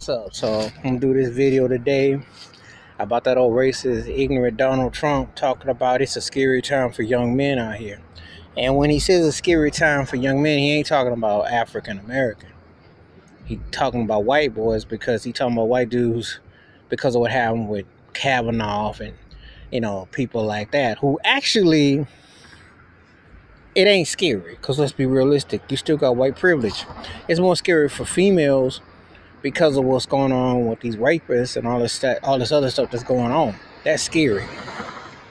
So I'm gonna do this video today about that old racist, ignorant Donald Trump talking about it's a scary time for young men out here. And when he says a scary time for young men, he ain't talking about African American. He talking about white boys because he talking about white dudes because of what happened with Kavanaugh and people like that who actually it ain't scary because let's be realistic. You still got white privilege. It's more scary for females because of what's going on with these rapists and all this other stuff that's going on. That's scary.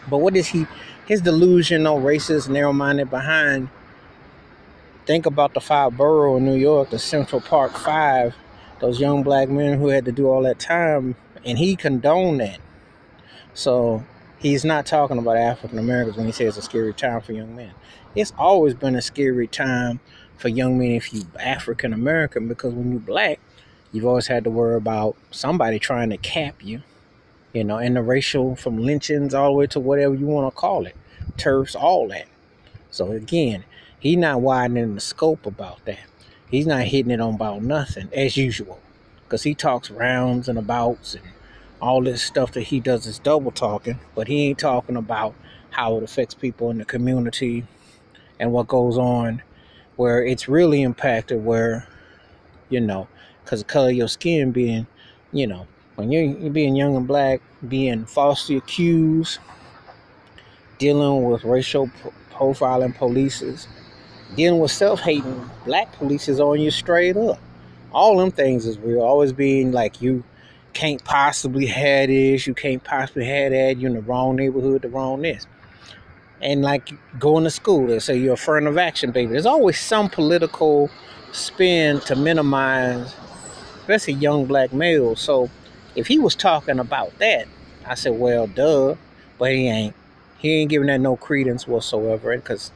But what is his delusional, racist, narrow-minded behind? Think about the five borough in New York, the Central Park Five, those young black men who had to do all that time, and he condoned that. So he's not talking about African Americans when he says it's a scary time for young men. It's always been a scary time for young men if you African American, because when you black, you've always had to worry about somebody trying to cap you, and the racial, from lynchings all the way to whatever you want to call it, turfs, all that. So again, he's not widening the scope about that. He's not hitting it on about nothing as usual, because he talks rounds and abouts and all this stuff that he does is double talking, but he ain't talking about how it affects people in the community and what goes on where it's really impacted, where because the color of your skin being, when you're being young and black, being falsely accused, dealing with racial profiling polices, dealing with self-hating black polices on you straight up. All them things is real. Always being like, you can't possibly have this, you can't possibly have that, you're in the wrong neighborhood, the wrong this. And like going to school, they say you're affirmative action, baby. There's always some political spin to minimize, especially young black males. So if he was talking about that, I said, well, duh. But he ain't. He ain't giving that no credence whatsoever, because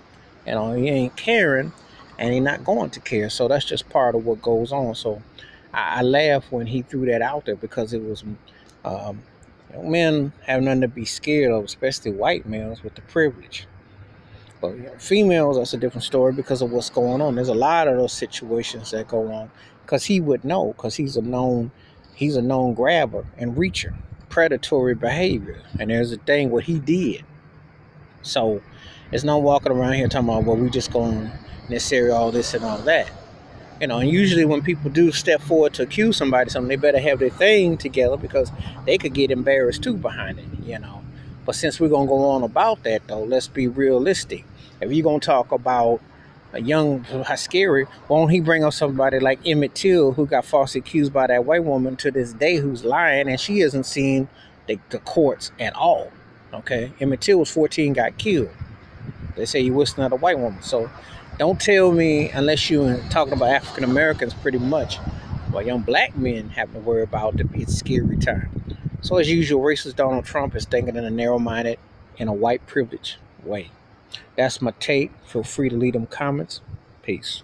he ain't caring, and he not going to care. So that's just part of what goes on. So I laughed when he threw that out there, because it was men have nothing to be scared of, especially white males with the privilege. But females, that's a different story because of what's going on. There's a lot of those situations that go on because he would know, because he's a known grabber and reacher, predatory behavior. And there's a thing what he did. So it's not walking around here talking about, well, we just going to necessarily all this and all that. And usually when people do step forward to accuse somebody of something, they better have their thing together, because they could get embarrassed too behind it. But since we're going to go on about that, though, let's be realistic. If you're going to talk about a young, how scary, won't he bring up somebody like Emmett Till, who got falsely accused by that white woman to this day, who's lying, and she hasn't seen the courts at all. Okay? Emmett Till was 14, got killed. They say he was not a white woman. So don't tell me, unless you're talking about African Americans pretty much, well, young black men have to worry about it's a scary time. So as usual, racist Donald Trump is thinking in a narrow-minded and a white privilege way. That's my take. Feel free to leave them comments. Peace.